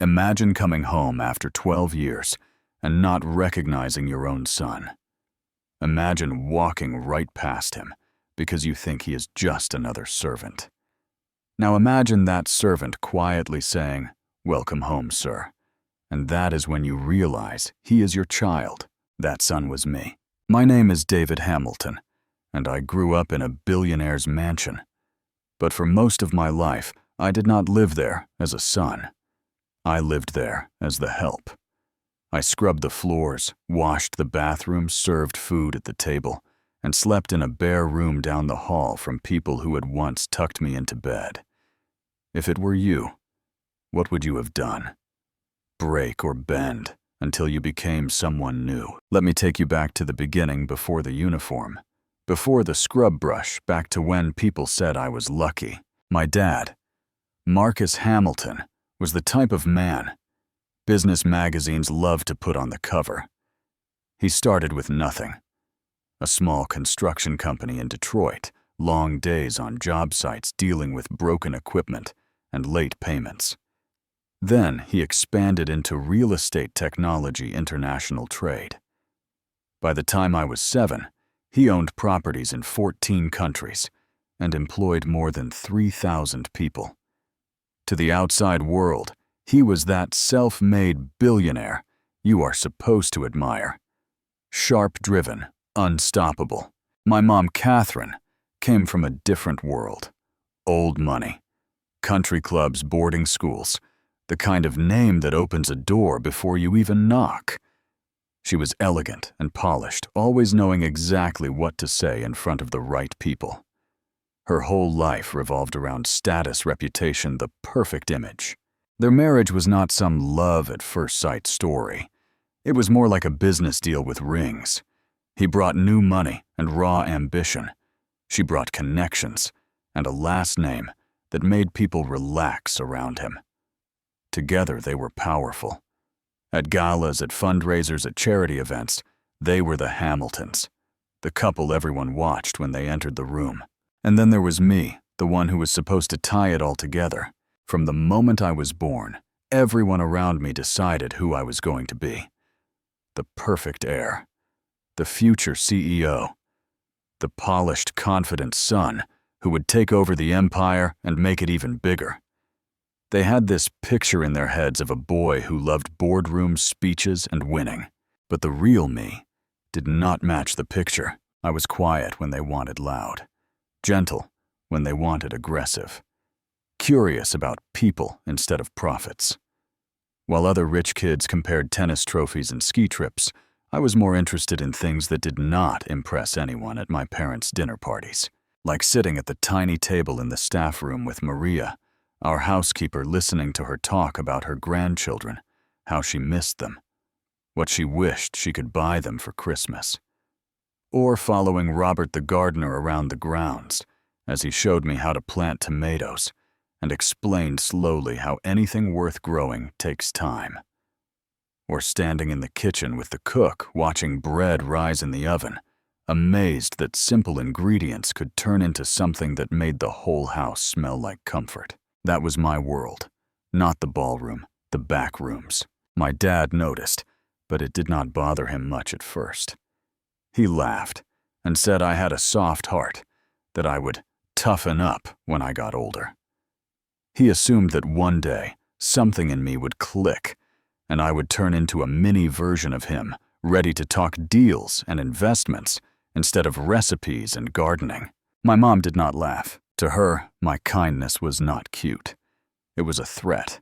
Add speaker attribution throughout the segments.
Speaker 1: Imagine coming home after 12 years and not recognizing your own son. Imagine walking right past him because you think he is just another servant. Now imagine that servant quietly saying, "Welcome home, sir." And that is when you realize he is your child. That son was me. My name is David Hamilton, and I grew up in a billionaire's mansion. But for most of my life, I did not live there as a son. I lived there as the help. I scrubbed the floors, washed the bathroom, served food at the table, and slept in a bare room down the hall from people who had once tucked me into bed. If it were you, what would you have done? Break or bend until you became someone new. Let me take you back to the beginning, before the uniform, before the scrub brush, back to when people said I was lucky. My dad, Marcus Hamilton, was the type of man business magazines loved to put on the cover. He started with nothing. A small construction company in Detroit, long days on job sites dealing with broken equipment and late payments. Then he expanded into real estate technology international trade. By the time I was 7, he owned properties in 14 countries and employed more than 3,000 people. To the outside world, he was that self-made billionaire you are supposed to admire. Sharp-driven, unstoppable. My mom, Catherine, came from a different world. Old money, country clubs, boarding schools, the kind of name that opens a door before you even knock. She was elegant and polished, always knowing exactly what to say in front of the right people. Her whole life revolved around status, reputation, the perfect image. Their marriage was not some love-at-first-sight story. It was more like a business deal with rings. He brought new money and raw ambition. She brought connections and a last name that made people relax around him. Together they were powerful. At galas, at fundraisers, at charity events, they were the Hamiltons, the couple everyone watched when they entered the room. And then there was me, the one who was supposed to tie it all together. From the moment I was born, everyone around me decided who I was going to be. The perfect heir, the future CEO, the polished, confident son who would take over the empire and make it even bigger. They had this picture in their heads of a boy who loved boardrooms, speeches, and winning. But the real me did not match the picture. I was quiet when they wanted loud, gentle when they wanted aggressive, curious about people instead of profits. While other rich kids compared tennis trophies and ski trips, I was more interested in things that did not impress anyone at my parents' dinner parties, like sitting at the tiny table in the staff room with Maria, our housekeeper, listening to her talk about her grandchildren, how she missed them, what she wished she could buy them for Christmas. Or following Robert the gardener around the grounds as he showed me how to plant tomatoes and explained slowly how anything worth growing takes time. Or standing in the kitchen with the cook, watching bread rise in the oven, amazed that simple ingredients could turn into something that made the whole house smell like comfort. That was my world, not the ballroom, the back rooms. My dad noticed, but it did not bother him much at first. He laughed and said I had a soft heart, that I would toughen up when I got older. He assumed that one day something in me would click and I would turn into a mini version of him, ready to talk deals and investments instead of recipes and gardening. My mom did not laugh. To her, my kindness was not cute. It was a threat.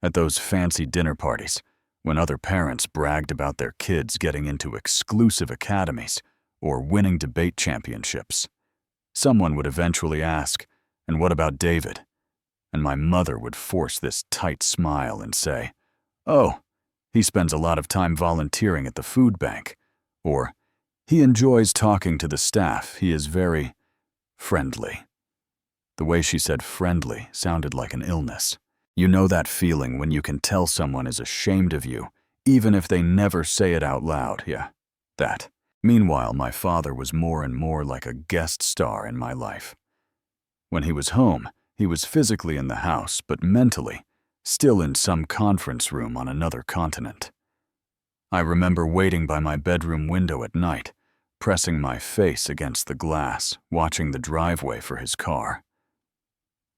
Speaker 1: At those fancy dinner parties, when other parents bragged about their kids getting into exclusive academies or winning debate championships, someone would eventually ask, "And what about David?" And my mother would force this tight smile and say, "Oh, he spends a lot of time volunteering at the food bank," or "He enjoys talking to the staff. He is very friendly." The way she said friendly sounded like an illness. You know that feeling when you can tell someone is ashamed of you, even if they never say it out loud, yeah, that. Meanwhile, my father was more and more like a guest star in my life. When he was home, he was physically in the house, but mentally, still in some conference room on another continent. I remember waiting by my bedroom window at night, pressing my face against the glass, watching the driveway for his car.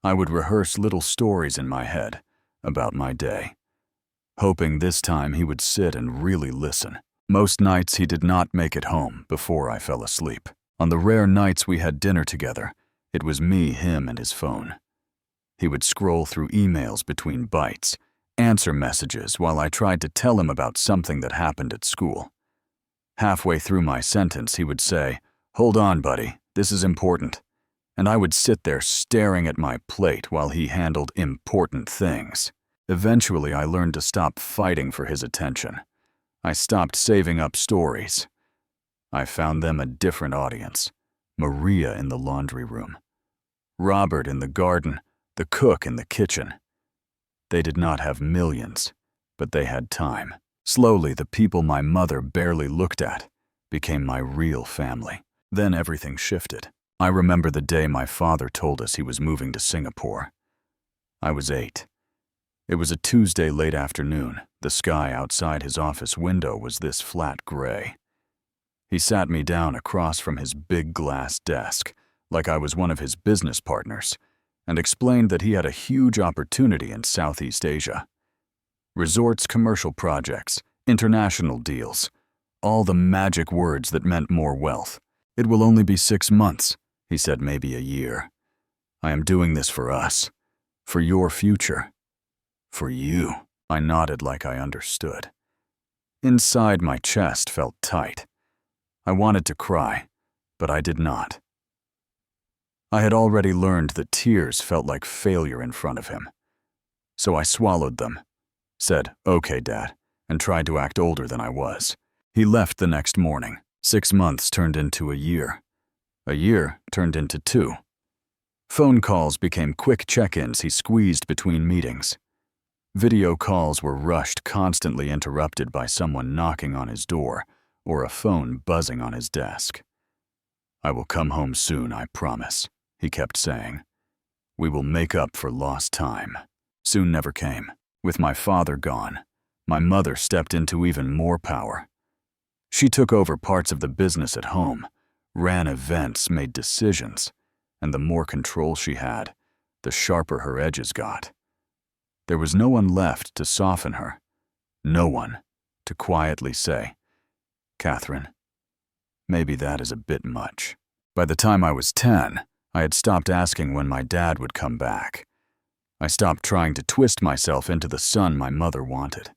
Speaker 1: I would rehearse little stories in my head about my day, hoping this time he would sit and really listen. Most nights he did not make it home before I fell asleep. On the rare nights we had dinner together, it was me, him, and his phone. He would scroll through emails between bites, answer messages while I tried to tell him about something that happened at school. Halfway through my sentence, he would say, "Hold on, buddy, this is important." And I would sit there staring at my plate while he handled important things. Eventually, I learned to stop fighting for his attention. I stopped saving up stories. I found them a different audience. Maria in the laundry room, Robert in the garden, the cook in the kitchen. They did not have millions, but they had time. Slowly, the people my mother barely looked at became my real family. Then everything shifted. I remember the day my father told us he was moving to Singapore. I was 8. It was a Tuesday late afternoon. The sky outside his office window was this flat gray. He sat me down across from his big glass desk, like I was one of his business partners, and explained that he had a huge opportunity in Southeast Asia. Resorts, commercial projects, international deals, all the magic words that meant more wealth. "It will only be 6 months," he said, "maybe a year. I am doing this for us, for your future, for you." I nodded like I understood. Inside, my chest felt tight. I wanted to cry, but I did not. I had already learned that tears felt like failure in front of him. So I swallowed them, said, "Okay, Dad," and tried to act older than I was. He left the next morning. 6 months turned into a year. A year turned into 2. Phone calls became quick check-ins he squeezed between meetings. Video calls were rushed, constantly interrupted by someone knocking on his door or a phone buzzing on his desk. "I will come home soon, I promise," he kept saying. "We will make up for lost time." Soon never came. With my father gone, my mother stepped into even more power. She took over parts of the business at home, ran events, made decisions, and the more control she had, the sharper her edges got. There was no one left to soften her, no one to quietly say, "Catherine, maybe that is a bit much." By the time I was 10, I had stopped asking when my dad would come back. I stopped trying to twist myself into the son my mother wanted.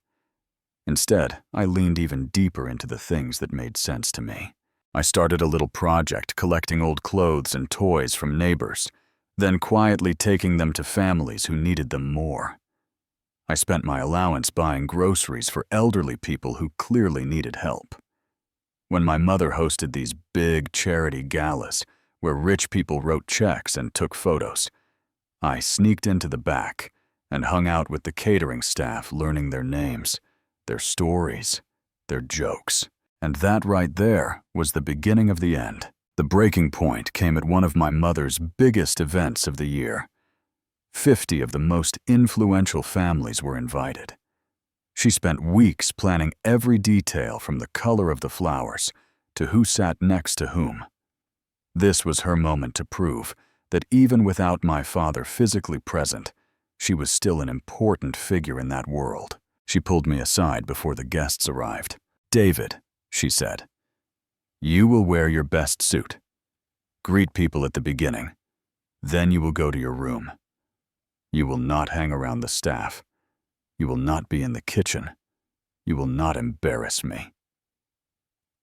Speaker 1: Instead, I leaned even deeper into the things that made sense to me. I started a little project collecting old clothes and toys from neighbors, then quietly taking them to families who needed them more. I spent my allowance buying groceries for elderly people who clearly needed help. When my mother hosted these big charity galas where rich people wrote checks and took photos, I sneaked into the back and hung out with the catering staff, learning their names, their stories, their jokes. And that right there was the beginning of the end. The breaking point came at one of my mother's biggest events of the year. 50 of the most influential families were invited. She spent weeks planning every detail from the color of the flowers to who sat next to whom. This was her moment to prove that even without my father physically present, she was still an important figure in that world. She pulled me aside before the guests arrived. "David," she said, "you will wear your best suit. Greet people at the beginning. Then you will go to your room. You will not hang around the staff. You will not be in the kitchen. You will not embarrass me."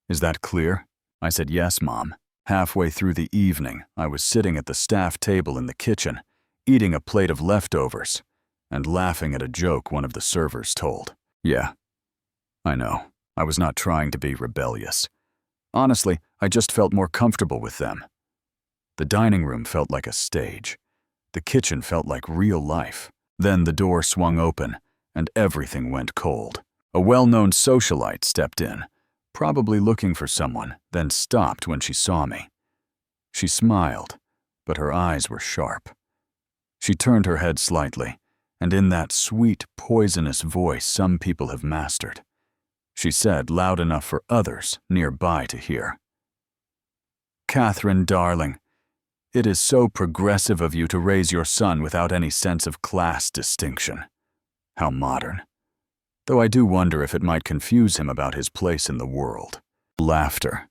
Speaker 1: "Is that clear?" I said, "Yes, Mom." Halfway through the evening, I was sitting at the staff table in the kitchen, eating a plate of leftovers and laughing at a joke one of the servers told. Yeah, I know. I was not trying to be rebellious. Honestly, I just felt more comfortable with them. The dining room felt like a stage. The kitchen felt like real life. Then the door swung open, and everything went cold. A well-known socialite stepped in, probably looking for someone, then stopped when she saw me. She smiled, but her eyes were sharp. She turned her head slightly, and in that sweet, poisonous voice some people have mastered. She said, loud enough for others nearby to hear, "Catherine, darling, it is so progressive of you to raise your son without any sense of class distinction. How modern. Though I do wonder if it might confuse him about his place in the world." Laughter.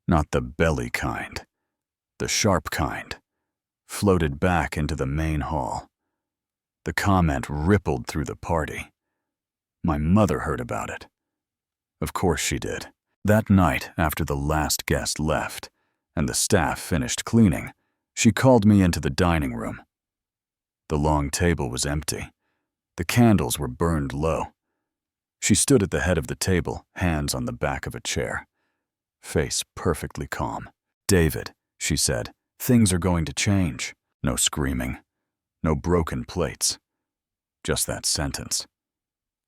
Speaker 1: Not the belly kind, the sharp kind, floated back into the main hall. The comment rippled through the party. My mother heard about it. Of course she did. That night, after the last guest left, and the staff finished cleaning, she called me into the dining room. The long table was empty. The candles were burned low. She stood at the head of the table, hands on the back of a chair, face perfectly calm. "David," she said, "things are going to change." No screaming, no broken plates. Just that sentence.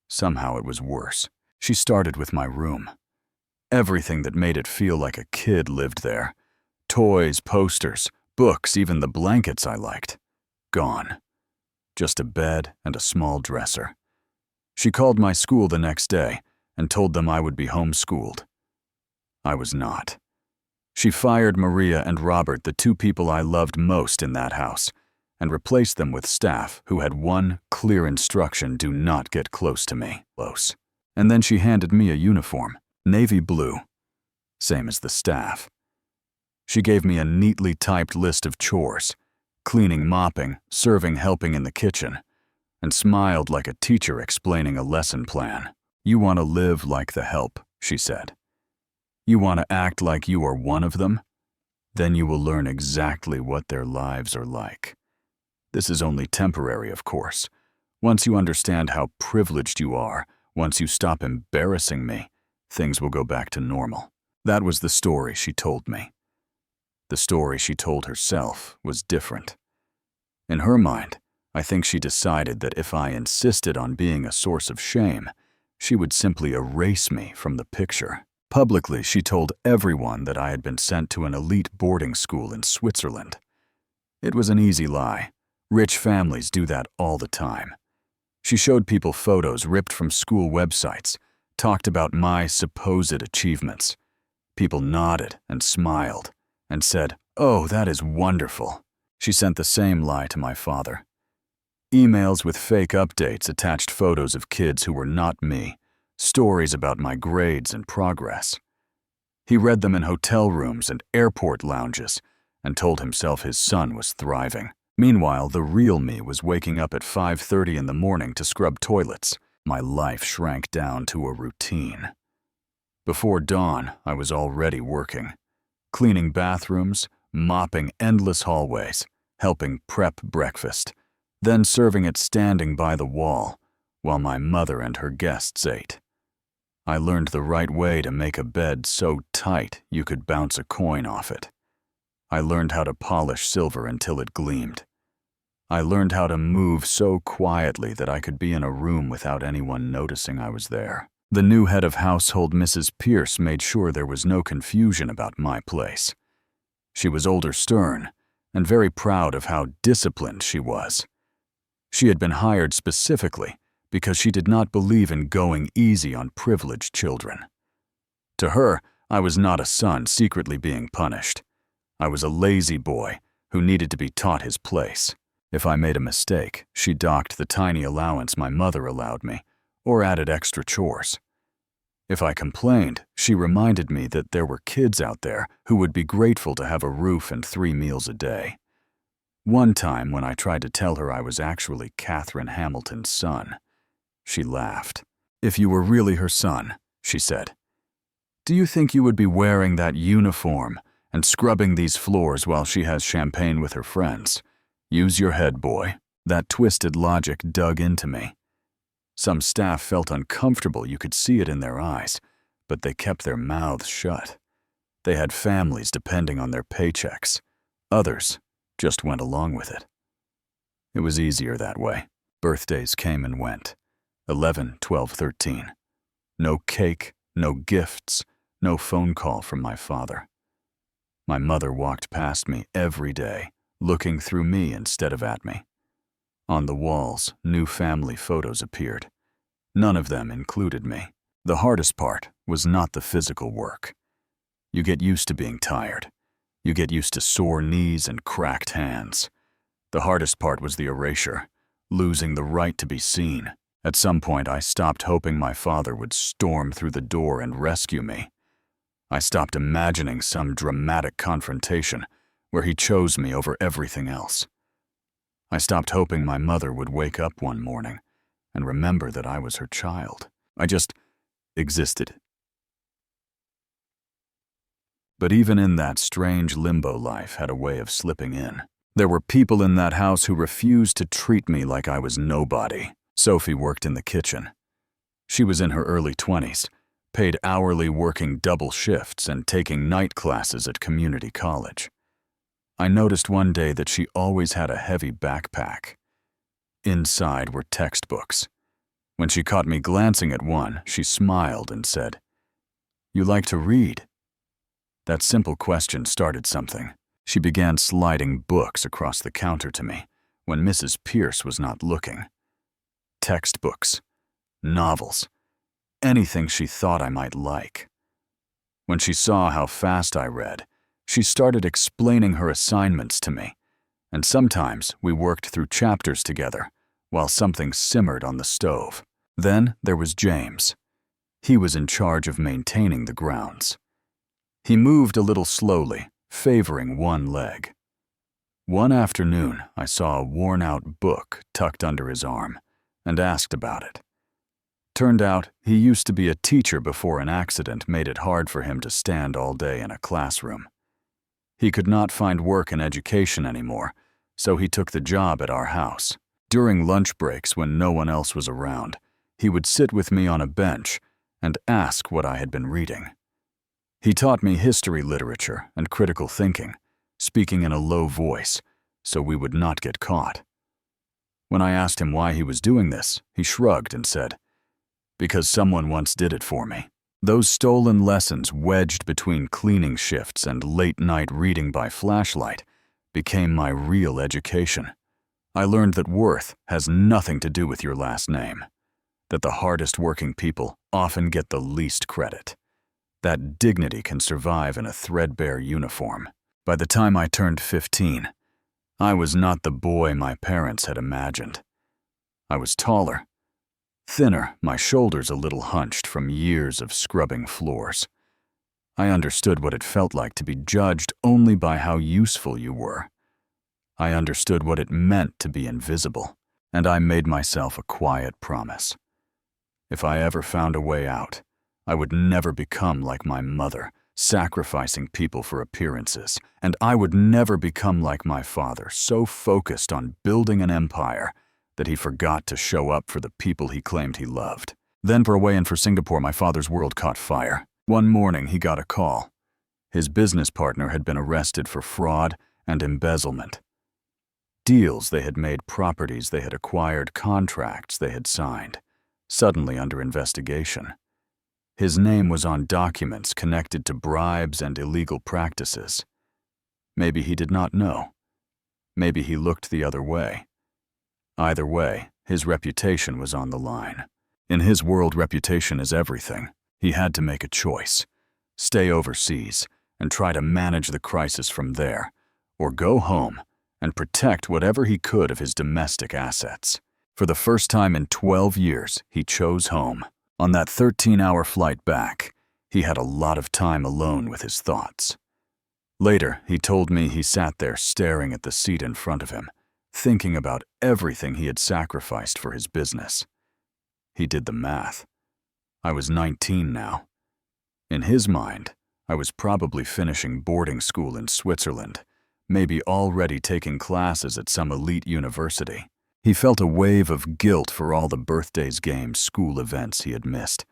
Speaker 1: Somehow it was worse. She started with my room. Everything that made it feel like a kid lived there. Toys, posters, books, even the blankets I liked. Gone. Just a bed and a small dresser. She called my school the next day and told them I would be homeschooled. I was not. She fired Maria and Robert, the two people I loved most in that house, and replaced them with staff who had one clear instruction: do not get close to me. Close. And then she handed me a uniform, navy blue, same as the staff. She gave me a neatly typed list of chores: cleaning, mopping, serving, helping in the kitchen, and smiled like a teacher explaining a lesson plan. "You want to live like the help," she said. "You want to act like you are one of them? Then you will learn exactly what their lives are like. This is only temporary, of course. Once you understand how privileged you are, once you stop embarrassing me, things will go back to normal." That was the story she told me. The story she told herself was different. In her mind, I think she decided that if I insisted on being a source of shame, she would simply erase me from the picture. Publicly, she told everyone that I had been sent to an elite boarding school in Switzerland. It was an easy lie. Rich families do that all the time. She showed people photos ripped from school websites, talked about my supposed achievements. People nodded and smiled and said, "Oh, that is wonderful." She sent the same lie to my father. Emails with fake updates attached photos of kids who were not me, stories about my grades and progress. He read them in hotel rooms and airport lounges and told himself his son was thriving. Meanwhile, the real me was waking up at 5:30 in the morning to scrub toilets. My life shrank down to a routine. Before dawn, I was already working, cleaning bathrooms, mopping endless hallways, helping prep breakfast, then serving it standing by the wall while my mother and her guests ate. I learned the right way to make a bed so tight you could bounce a coin off it. I learned how to polish silver until it gleamed. I learned how to move so quietly that I could be in a room without anyone noticing I was there. The new head of household, Mrs. Pierce, made sure there was no confusion about my place. She was older, stern, and very proud of how disciplined she was. She had been hired specifically because she did not believe in going easy on privileged children. To her, I was not a son secretly being punished. I was a lazy boy who needed to be taught his place. If I made a mistake, she docked the tiny allowance my mother allowed me, or added extra chores. If I complained, she reminded me that there were kids out there who would be grateful to have a roof and 3 meals a day. One time, when I tried to tell her I was actually Catherine Hamilton's son, she laughed. "If you were really her son," she said, "do you think you would be wearing that uniform and scrubbing these floors while she has champagne with her friends? Use your head, boy." That twisted logic dug into me. Some staff felt uncomfortable, you could see it in their eyes, but they kept their mouths shut. They had families depending on their paychecks. Others just went along with it. It was easier that way. Birthdays came and went. 11, 12, 13. No cake, no gifts, no phone call from my father. My mother walked past me every day, looking through me instead of at me. On the walls, new family photos appeared. None of them included me. The hardest part was not the physical work. You get used to being tired. You get used to sore knees and cracked hands. The hardest part was the erasure, losing the right to be seen. At some point, I stopped hoping my father would storm through the door and rescue me. I stopped imagining some dramatic confrontation where he chose me over everything else. I stopped hoping my mother would wake up one morning and remember that I was her child. I just existed. But even in that strange limbo, life had a way of slipping in. There were people in that house who refused to treat me like I was nobody. Sophie worked in the kitchen. She was in her early 20s, paid hourly, working double shifts and taking night classes at community college. I noticed one day that she always had a heavy backpack. Inside were textbooks. When she caught me glancing at one, she smiled and said, "You like to read?" That simple question started something. She began sliding books across the counter to me when Mrs. Pierce was not looking. Textbooks, novels, anything she thought I might like. When she saw how fast I read, she started explaining her assignments to me, and sometimes we worked through chapters together while something simmered on the stove. Then there was James. He was in charge of maintaining the grounds. He moved a little slowly, favoring one leg. One afternoon, I saw a worn-out book tucked under his arm and asked about it. Turned out he used to be a teacher before an accident made it hard for him to stand all day in a classroom. He could not find work in education anymore, so he took the job at our house. During lunch breaks, when no one else was around, he would sit with me on a bench and ask what I had been reading. He taught me history literature and critical thinking, speaking in a low voice so we would not get caught. When I asked him why he was doing this, he shrugged and said, "Because someone once did it for me." Those stolen lessons, wedged between cleaning shifts and late-night reading by flashlight, became my real education. I learned that worth has nothing to do with your last name, that the hardest working people often get the least credit, that dignity can survive in a threadbare uniform. By the time I turned 15, I was not the boy my parents had imagined. I was taller, thinner, my shoulders a little hunched from years of scrubbing floors. I understood what it felt like to be judged only by how useful you were. I understood what it meant to be invisible, and I made myself a quiet promise. If I ever found a way out, I would never become like my mother, sacrificing people for appearances, and I would never become like my father, so focused on building an empire that he forgot to show up for the people he claimed he loved. Then, for a way in for Singapore, my father's world caught fire. One morning, he got a call. His business partner had been arrested for fraud and embezzlement. Deals they had made, properties they had acquired, contracts they had signed, suddenly under investigation. His name was on documents connected to bribes and illegal practices. Maybe he did not know. Maybe he looked the other way. Either way, his reputation was on the line. In his world, reputation is everything. He had to make a choice: stay overseas and try to manage the crisis from there, or go home and protect whatever he could of his domestic assets. For the first time in 12 years, he chose home. On that 13-hour flight back, he had a lot of time alone with his thoughts. Later, he told me he sat there staring at the seat in front of him, thinking about everything he had sacrificed for his business. He did the math. I was 19 now. In his mind, I was probably finishing boarding school in Switzerland, maybe already taking classes at some elite university. He felt a wave of guilt for all the birthdays, games, school events he had missed.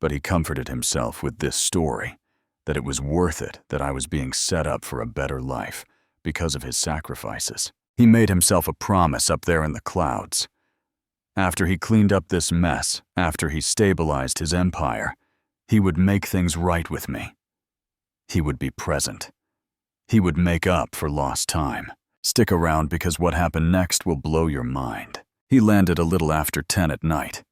Speaker 1: But he comforted himself with this story, that it was worth it, that I was being set up for a better life because of his sacrifices. He made himself a promise up there in the clouds. After he cleaned up this mess, after he stabilized his empire, he would make things right with me. He would be present. He would make up for lost time. Stick around because what happened next will blow your mind. He landed a little after 10 at night.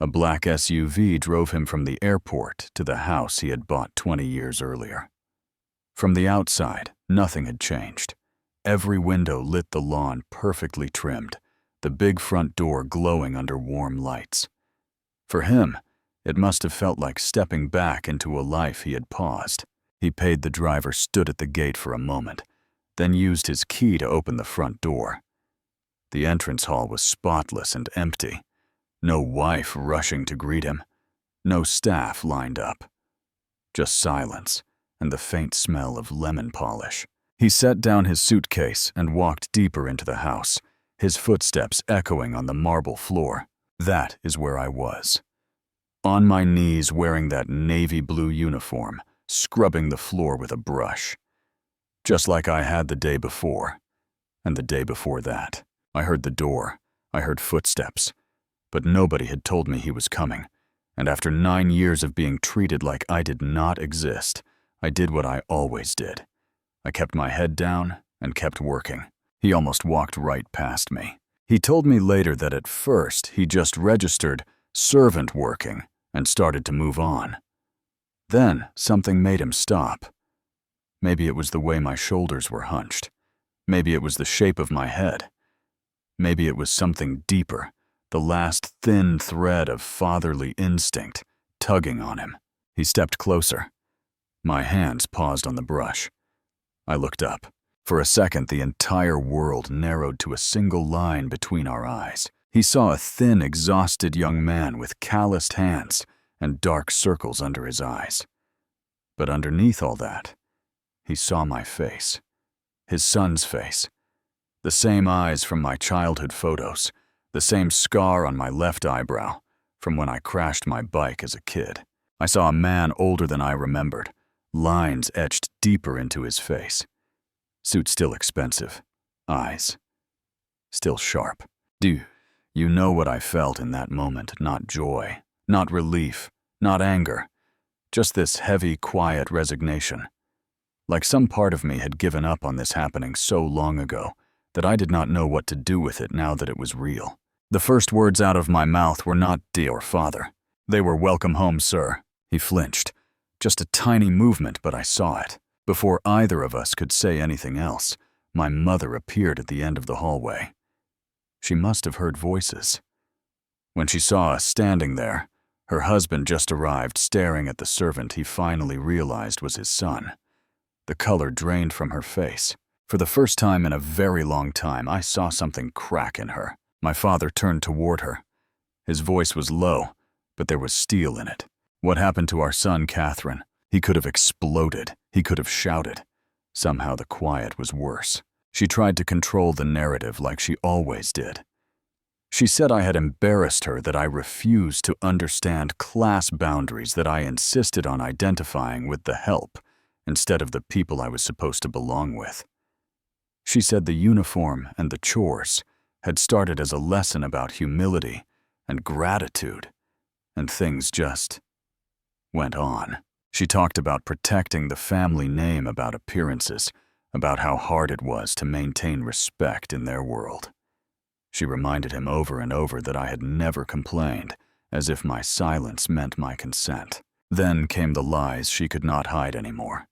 Speaker 1: A black SUV drove him from the airport to the house he had bought 20 years earlier. From the outside, nothing had changed. Every window lit the lawn perfectly trimmed, the big front door glowing under warm lights. For him, it must have felt like stepping back into a life he had paused. He paid the driver, stood at the gate for a moment, then used his key to open the front door. The entrance hall was spotless and empty. No wife rushing to greet him. No staff lined up. Just silence and the faint smell of lemon polish. He set down his suitcase and walked deeper into the house, his footsteps echoing on the marble floor. That is where I was. On my knees wearing that navy blue uniform, scrubbing the floor with a brush. Just like I had the day before, and the day before that. I heard the door, I heard footsteps, but nobody had told me he was coming, and after 9 years of being treated like I did not exist, I did what I always did. I kept my head down and kept working. He almost walked right past me. He told me later that at first he just registered servant working and started to move on. Then something made him stop. Maybe it was the way my shoulders were hunched. Maybe it was the shape of my head. Maybe it was something deeper, the last thin thread of fatherly instinct tugging on him. He stepped closer. My hands paused on the brush. I looked up. For a second, the entire world narrowed to a single line between our eyes. He saw a thin, exhausted young man with calloused hands and dark circles under his eyes. But underneath all that, he saw my face, his son's face, the same eyes from my childhood photos, the same scar on my left eyebrow from when I crashed my bike as a kid. I saw a man older than I remembered, lines etched deeper into his face. Suit still expensive, eyes still sharp. Do you know what I felt in that moment? Not joy, not relief, not anger, just this heavy, quiet resignation. Like some part of me had given up on this happening so long ago that I did not know what to do with it now that it was real. The first words out of my mouth were not "dear father." They were "welcome home, sir." He flinched. Just a tiny movement, but I saw it. Before either of us could say anything else, my mother appeared at the end of the hallway. She must have heard voices. When she saw us standing there, her husband just arrived, staring at the servant he finally realized was his son. The color drained from her face. For the first time in a very long time, I saw something crack in her. My father turned toward her. His voice was low, but there was steel in it. What happened to our son, Catherine? He could have exploded. He could have shouted. Somehow the quiet was worse. She tried to control the narrative like she always did. She said I had embarrassed her, that I refused to understand class boundaries, that I insisted on identifying with the help instead of the people I was supposed to belong with. She said the uniform and the chores had started as a lesson about humility and gratitude, and things just went on. She talked about protecting the family name, about appearances, about how hard it was to maintain respect in their world. She reminded him over and over that I had never complained, as if my silence meant my consent. Then came the lies she could not hide anymore.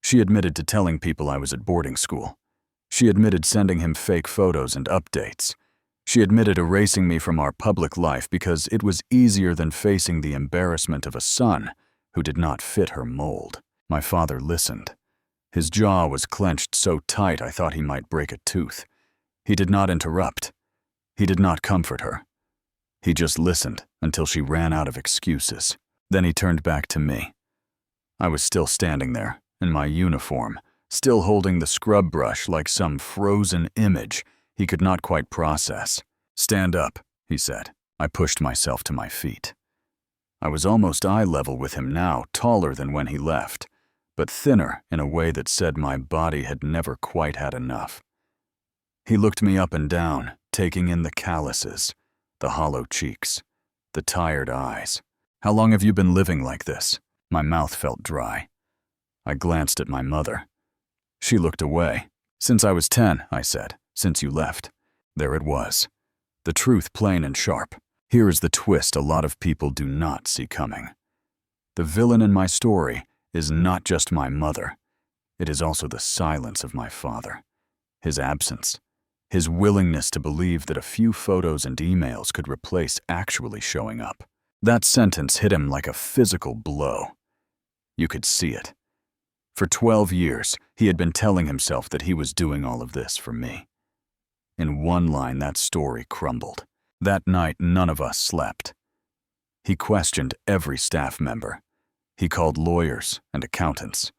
Speaker 1: She admitted to telling people I was at boarding school. She admitted sending him fake photos and updates. She admitted erasing me from our public life because it was easier than facing the embarrassment of a son who did not fit her mold. My father listened. His jaw was clenched so tight I thought he might break a tooth. He did not interrupt. He did not comfort her. He just listened until she ran out of excuses. Then he turned back to me. I was still standing there, in my uniform, still holding the scrub brush like some frozen image he could not quite process. "Stand up," he said. I pushed myself to my feet. I was almost eye level with him now, taller than when he left, but thinner in a way that said my body had never quite had enough. He looked me up and down, taking in the calluses, the hollow cheeks, the tired eyes. "How long have you been living like this?" My mouth felt dry. I glanced at my mother. She looked away. Since I was 10, I said, since you left. There it was. The truth plain and sharp. Here is the twist a lot of people do not see coming. The villain in my story is not just my mother. It is also the silence of my father. His absence. His willingness to believe that a few photos and emails could replace actually showing up. That sentence hit him like a physical blow. You could see it. For 12 years, he had been telling himself that he was doing all of this for me. In one line, that story crumbled. That night, none of us slept. He questioned every staff member. He called lawyers and accountants.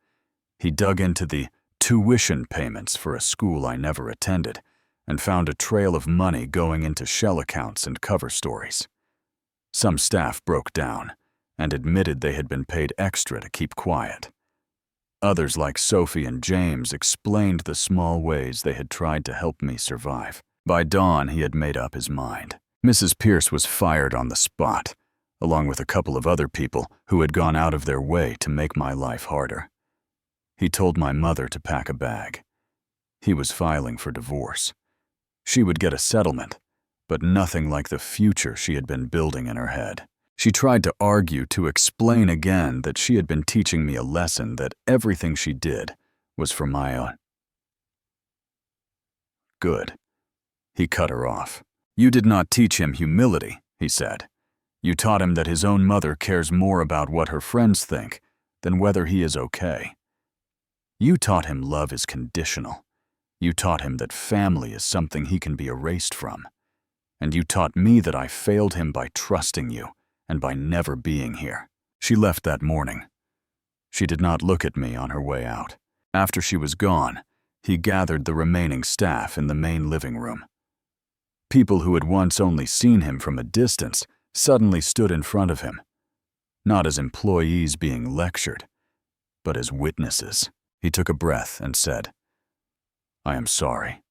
Speaker 1: He dug into the tuition payments for a school I never attended and found a trail of money going into shell accounts and cover stories. Some staff broke down and admitted they had been paid extra to keep quiet. Others, like Sophie and James, explained the small ways they had tried to help me survive. By dawn, he had made up his mind. Mrs. Pierce was fired on the spot, along with a couple of other people who had gone out of their way to make my life harder. He told my mother to pack a bag. He was filing for divorce. She would get a settlement, but nothing like the future she had been building in her head. She tried to argue to explain again that she had been teaching me a lesson that everything she did was for my own good. He cut her off. You did not teach him humility, he said. You taught him that his own mother cares more about what her friends think than whether he is okay. You taught him love is conditional. You taught him that family is something he can be erased from. And you taught me that I failed him by trusting you and by never being here. She left that morning. She did not look at me on her way out. After she was gone, he gathered the remaining staff in the main living room. People who had once only seen him from a distance suddenly stood in front of him, not as employees being lectured, but as witnesses. He took a breath and said, I am sorry.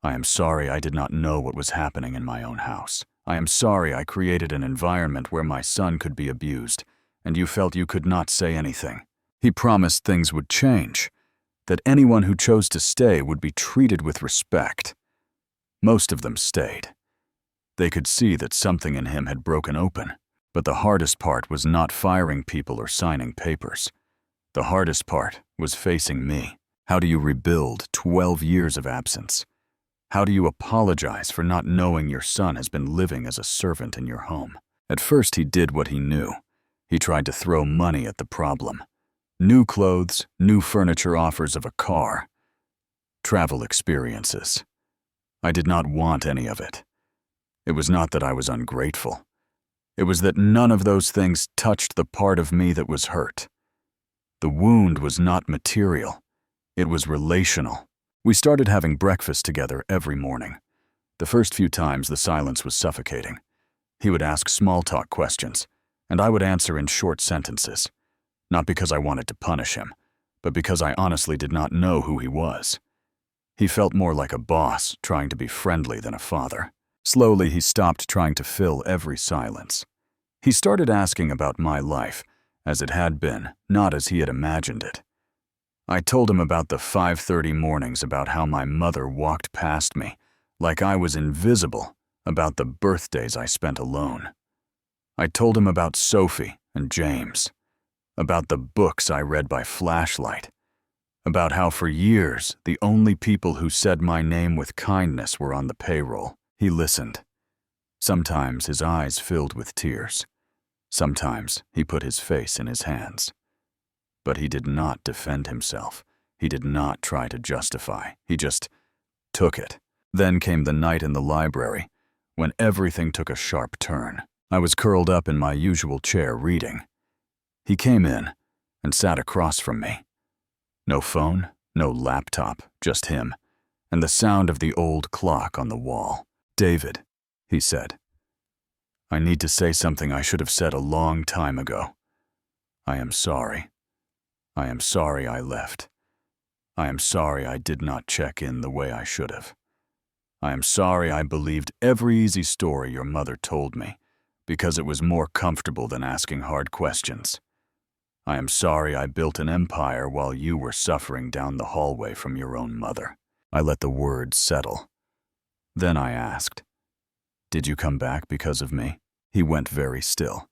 Speaker 1: I am sorry I did not know what was happening in my own house. I am sorry I created an environment where my son could be abused, and you felt you could not say anything. He promised things would change, that anyone who chose to stay would be treated with respect. Most of them stayed. They could see that something in him had broken open, but the hardest part was not firing people or signing papers. The hardest part was facing me. How do you rebuild 12 years of absence? How do you apologize for not knowing your son has been living as a servant in your home? At first, he did what he knew. He tried to throw money at the problem. New clothes, new furniture, offers of a car, travel experiences. I did not want any of it. It was not that I was ungrateful. It was that none of those things touched the part of me that was hurt. The wound was not material. It was relational. We started having breakfast together every morning. The first few times, the silence was suffocating. He would ask small talk questions, and I would answer in short sentences, not because I wanted to punish him, but because I honestly did not know who he was. He felt more like a boss trying to be friendly than a father. Slowly, he stopped trying to fill every silence. He started asking about my life, as it had been, not as he had imagined it. I told him about the 5:30 mornings, about how my mother walked past me, like I was invisible, about the birthdays I spent alone. I told him about Sophie and James, about the books I read by flashlight, about how for years the only people who said my name with kindness were on the payroll. He listened. Sometimes his eyes filled with tears. Sometimes he put his face in his hands. But he did not defend himself. He did not try to justify. He just took it. Then came the night in the library, when everything took a sharp turn. I was curled up in my usual chair reading. He came in and sat across from me. No phone, no laptop, just him, and the sound of the old clock on the wall. David, he said, I need to say something I should have said a long time ago. I am sorry. I am sorry I left. I am sorry I did not check in the way I should have. I am sorry I believed every easy story your mother told me, because it was more comfortable than asking hard questions. I am sorry I built an empire while you were suffering down the hallway from your own mother. I let the words settle. Then I asked, "Did you come back because of me?" He went very still.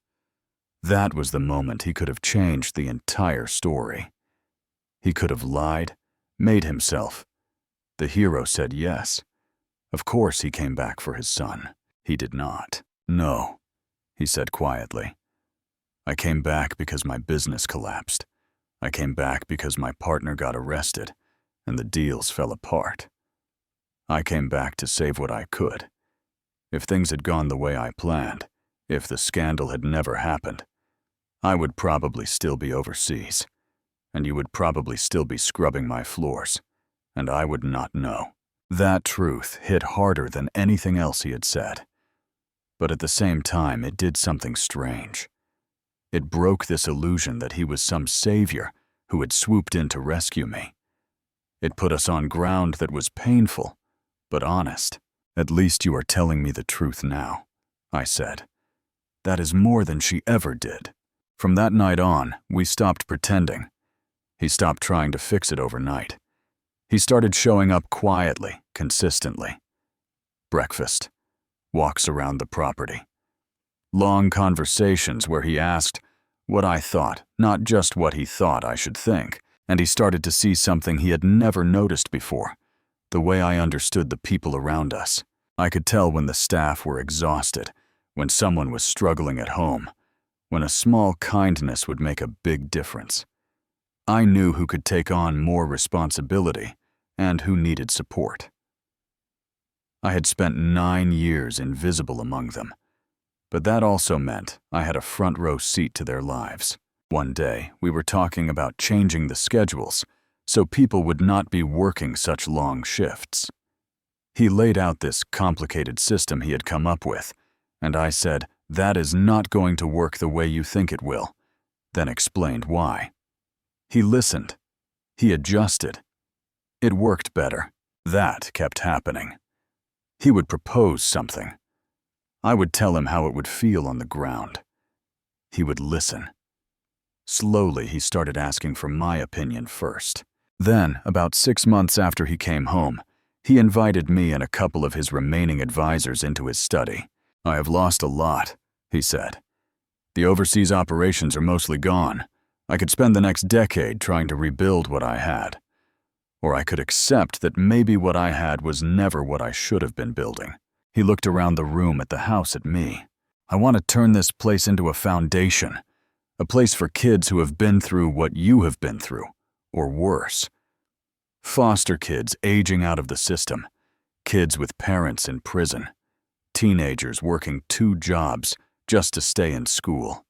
Speaker 1: That was the moment he could have changed the entire story. He could have lied, made himself. The hero said yes. Of course he came back for his son. He did not. "No," he said quietly. "I came back because my business collapsed. I came back because my partner got arrested, and the deals fell apart. I came back to save what I could. If things had gone the way I planned, if the scandal had never happened, I would probably still be overseas, and you would probably still be scrubbing my floors, and I would not know." That truth hit harder than anything else he had said. But at the same time, it did something strange. It broke this illusion that he was some savior who had swooped in to rescue me. It put us on ground that was painful, but honest. "At least you are telling me the truth now," I said. That is more than she ever did. From that night on, we stopped pretending. He stopped trying to fix it overnight. He started showing up quietly, consistently. Breakfast, walks around the property, long conversations where he asked what I thought, not just what he thought I should think, and he started to see something he had never noticed before, the way I understood the people around us. I could tell when the staff were exhausted, when someone was struggling at home, when a small kindness would make a big difference. I knew who could take on more responsibility and who needed support. I had spent 9 years invisible among them, but that also meant I had a front row seat to their lives. One day, we were talking about changing the schedules so people would not be working such long shifts. He laid out this complicated system he had come up with, and I said, "That is not going to work the way you think it will," then explained why. He listened. He adjusted. It worked better. That kept happening. He would propose something. I would tell him how it would feel on the ground. He would listen. Slowly, he started asking for my opinion first. Then, about 6 months after he came home, he invited me and a couple of his remaining advisors into his study. "I have lost a lot," he said. "The overseas operations are mostly gone. I could spend the next decade trying to rebuild what I had. Or I could accept that maybe what I had was never what I should have been building." He looked around the room at the house at me. "I want to turn this place into a foundation, a place for kids who have been through what you have been through, or worse. Foster kids aging out of the system, kids with parents in prison, teenagers working 2 jobs just to stay in school.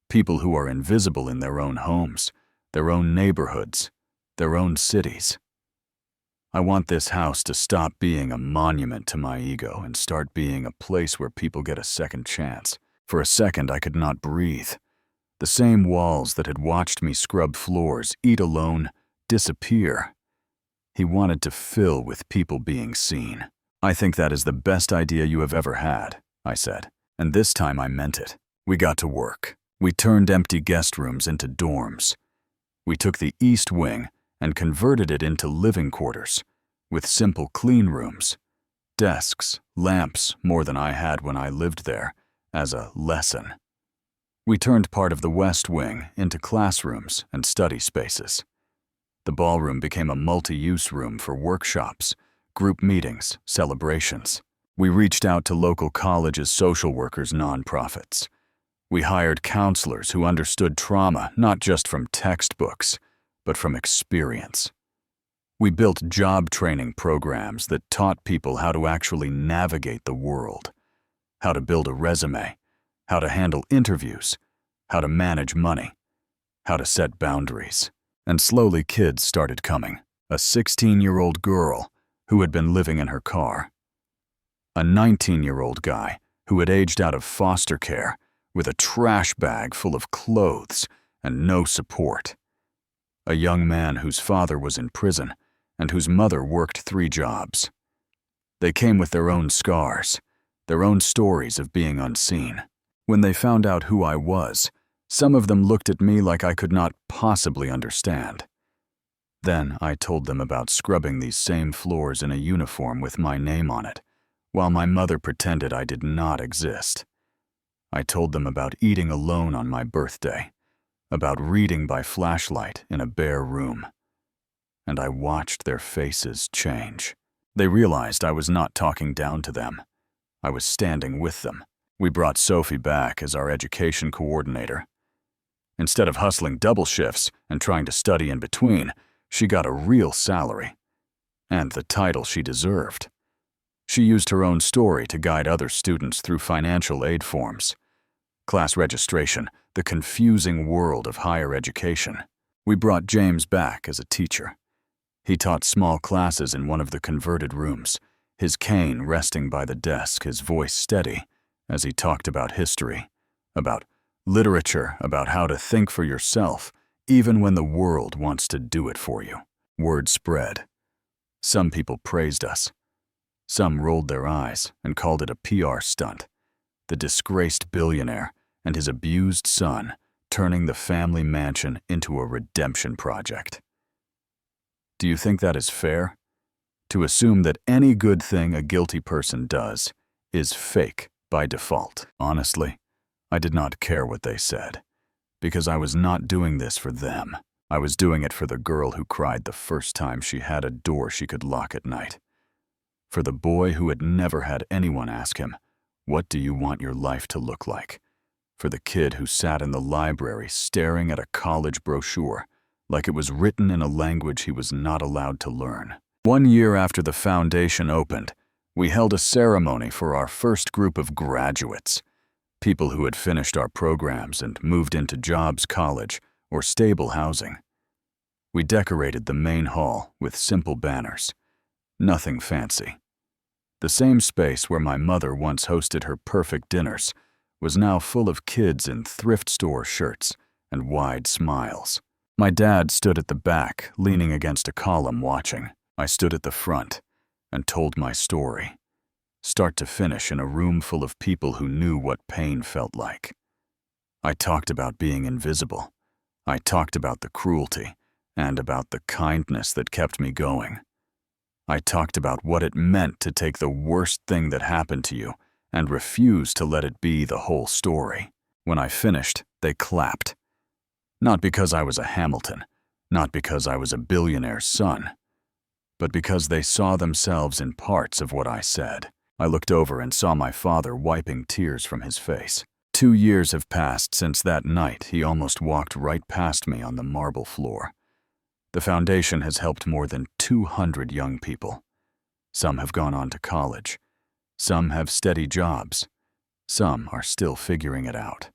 Speaker 1: People who are invisible in their own homes, their own neighborhoods, their own cities. I want this house to stop being a monument to my ego and start being a place where people get a second chance." For a second, I could not breathe. The same walls that had watched me scrub floors, eat alone, disappear. He wanted to fill with people being seen. "I think that is the best idea you have ever had," I said, and this time I meant it. We got to work. We turned empty guest rooms into dorms. We took the East Wing and converted it into living quarters, with simple clean rooms, desks, lamps, more than I had when I lived there, as a lesson. We turned part of the West Wing into classrooms and study spaces. The ballroom became a multi-use room for workshops, group meetings, celebrations. We reached out to local colleges, social workers, nonprofits. We hired counselors who understood trauma not just from textbooks, but from experience. We built job training programs that taught people how to actually navigate the world, how to build a resume, how to handle interviews, how to manage money, how to set boundaries. And slowly kids started coming. A 16-year-old girl who had been living in her car. A 19-year-old guy who had aged out of foster care with a trash bag full of clothes and no support. A young man whose father was in prison and whose mother worked 3 jobs. They came with their own scars, their own stories of being unseen. When they found out who I was, some of them looked at me like I could not possibly understand. Then I told them about scrubbing these same floors in a uniform with my name on it, while my mother pretended I did not exist. I told them about eating alone on my birthday, about reading by flashlight in a bare room. And I watched their faces change. They realized I was not talking down to them. I was standing with them. We brought Sophie back as our education coordinator. Instead of hustling double shifts and trying to study in between, she got a real salary, and the title she deserved. She used her own story to guide other students through financial aid forms, class registration, the confusing world of higher education. We brought James back as a teacher. He taught small classes in one of the converted rooms, his cane resting by the desk, his voice steady as he talked about history, about literature, about how to think for yourself, even when the world wants to do it for you. Word spread. Some people praised us. Some rolled their eyes and called it a PR stunt. The disgraced billionaire and his abused son turning the family mansion into a redemption project. Do you think that is fair? To assume that any good thing a guilty person does is fake by default. Honestly, I did not care what they said, because I was not doing this for them. I was doing it for the girl who cried the first time she had a door she could lock at night. For the boy who had never had anyone ask him, "What do you want your life to look like?" For the kid who sat in the library staring at a college brochure like it was written in a language he was not allowed to learn. 1 year after the foundation opened, we held a ceremony for our first group of graduates, people who had finished our programs and moved into jobs, college, or stable housing. We decorated the main hall with simple banners, nothing fancy. The same space where my mother once hosted her perfect dinners was now full of kids in thrift store shirts and wide smiles. My dad stood at the back, leaning against a column watching. I stood at the front and told my story, start to finish in a room full of people who knew what pain felt like. I talked about being invisible. I talked about the cruelty and about the kindness that kept me going. I talked about what it meant to take the worst thing that happened to you and refuse to let it be the whole story. When I finished, they clapped. Not because I was a Hamilton, not because I was a billionaire's son, but because they saw themselves in parts of what I said. I looked over and saw my father wiping tears from his face. 2 years have passed since that night he almost walked right past me on the marble floor. The foundation has helped more than 200 young people. Some have gone on to college. Some have steady jobs. Some are still figuring it out.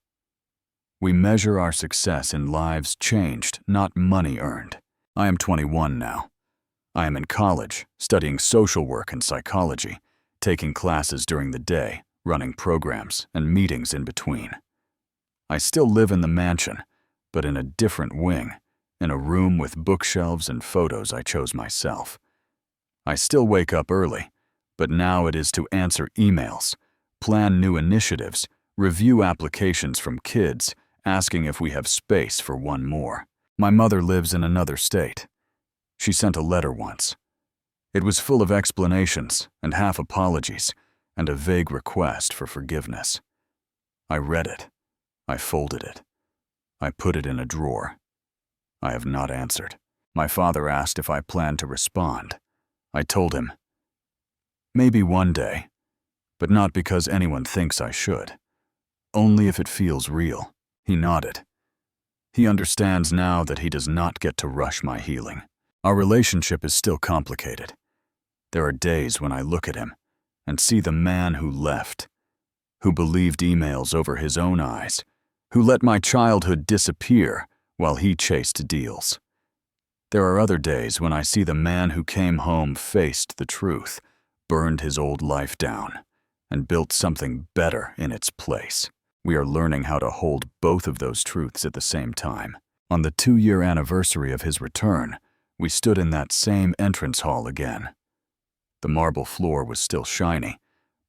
Speaker 1: We measure our success in lives changed, not money earned. I am 21 now. I am in college, studying social work and psychology, taking classes during the day, running programs and meetings in between. I still live in the mansion, but in a different wing, in a room with bookshelves and photos I chose myself. I still wake up early, but now it is to answer emails, plan new initiatives, review applications from kids, asking if we have space for one more. My mother lives in another state. She sent a letter once. It was full of explanations and half apologies and a vague request for forgiveness. I read it. I folded it. I put it in a drawer. I have not answered. My father asked if I planned to respond. I told him, maybe one day, but not because anyone thinks I should. Only if it feels real. He nodded. He understands now that he does not get to rush my healing. Our relationship is still complicated. There are days when I look at him and see the man who left, who believed emails over his own eyes, who let my childhood disappear while he chased deals. There are other days when I see the man who came home faced the truth, burned his old life down, and built something better in its place. We are learning how to hold both of those truths at the same time. On the 2-year anniversary of his return, we stood in that same entrance hall again. The marble floor was still shiny,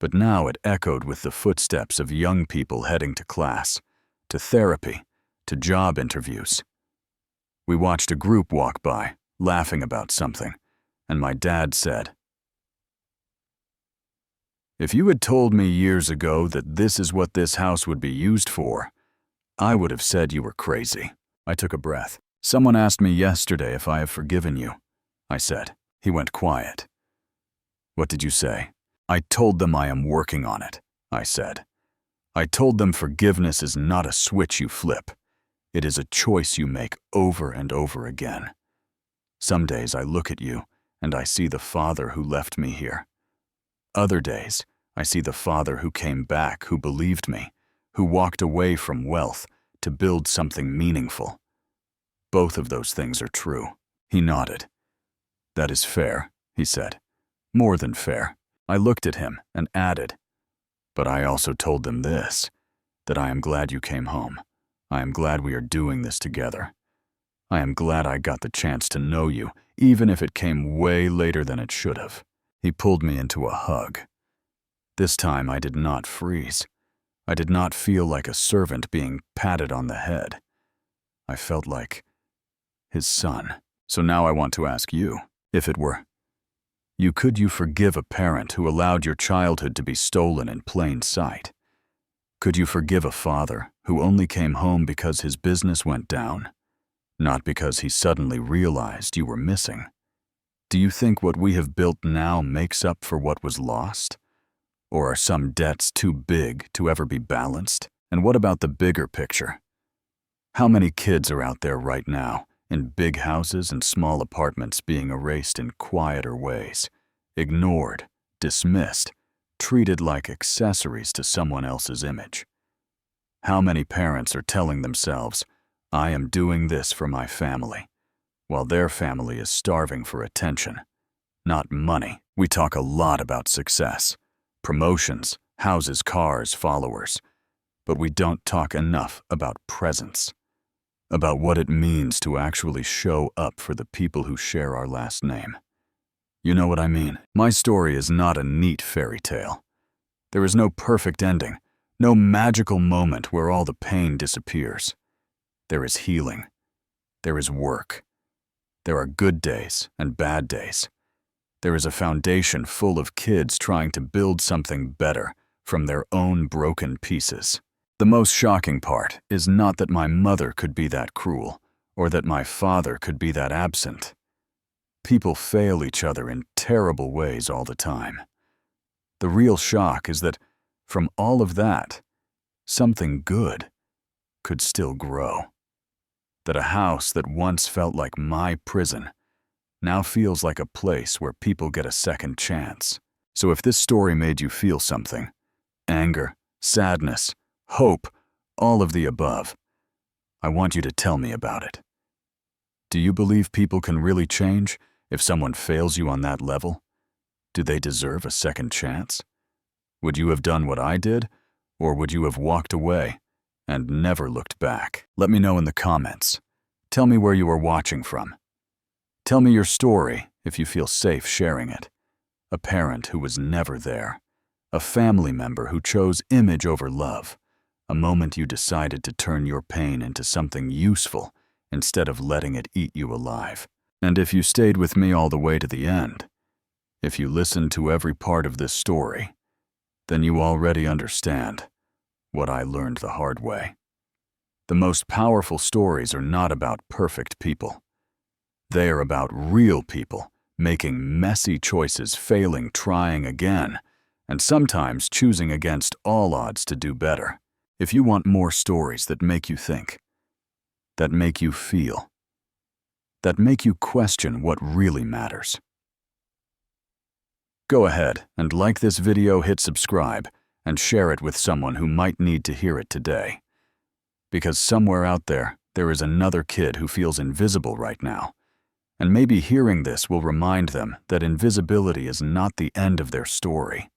Speaker 1: but now it echoed with the footsteps of young people heading to class, to therapy, to job interviews. We watched a group walk by, laughing about something, and my dad said, "If you had told me years ago that this is what this house would be used for, I would have said you were crazy." I took a breath. "Someone asked me yesterday if I have forgiven you," I said. He went quiet. "What did you say?" "I told them I am working on it," I said. "I told them forgiveness is not a switch you flip. It is a choice you make over and over again. Some days I look at you and I see the father who left me here. Other days, I see the father who came back, who believed me, who walked away from wealth to build something meaningful. Both of those things are true." He nodded. "That is fair," he said. "More than fair." I looked at him and added, "But I also told them this, that I am glad you came home. I am glad we are doing this together. I am glad I got the chance to know you, even if it came way later than it should have." He pulled me into a hug. This time I did not freeze. I did not feel like a servant being patted on the head. I felt like his son. "So now I want to ask you, if it were could you forgive a parent who allowed your childhood to be stolen in plain sight? Could you forgive a father who only came home because his business went down, not because he suddenly realized you were missing? Do you think what we have built now makes up for what was lost? Or are some debts too big to ever be balanced? And what about the bigger picture? How many kids are out there right now, in big houses and small apartments, being erased in quieter ways, ignored, dismissed, treated like accessories to someone else's image? How many parents are telling themselves, "I am doing this for my family," while their family is starving for attention, not money? We talk a lot about success, promotions, houses, cars, followers, but we don't talk enough about presence, about what it means to actually show up for the people who share our last name. You know what I mean? My story is not a neat fairy tale. There is no perfect ending, no magical moment where all the pain disappears. There is healing. There is work. There are good days and bad days. There is a foundation full of kids trying to build something better from their own broken pieces. The most shocking part is not that my mother could be that cruel, or that my father could be that absent. People fail each other in terrible ways all the time. The real shock is that from all of that, something good could still grow. That a house that once felt like my prison now feels like a place where people get a second chance. So if this story made you feel something, anger, sadness, hope, all of the above, I want you to tell me about it. Do you believe people can really change if someone fails you on that level? Do they deserve a second chance? Would you have done what I did, or would you have walked away and never looked back? Let me know in the comments. Tell me where you are watching from. Tell me your story if you feel safe sharing it. A parent who was never there. A family member who chose image over love. A moment you decided to turn your pain into something useful instead of letting it eat you alive. And if you stayed with me all the way to the end, if you listened to every part of this story, then you already understand what I learned the hard way. The most powerful stories are not about perfect people. They are about real people making messy choices, failing, trying again, and sometimes choosing against all odds to do better. If you want more stories that make you think, that make you feel, that make you question what really matters, go ahead and like this video, hit subscribe, and share it with someone who might need to hear it today. Because somewhere out there, there is another kid who feels invisible right now. And maybe hearing this will remind them that invisibility is not the end of their story.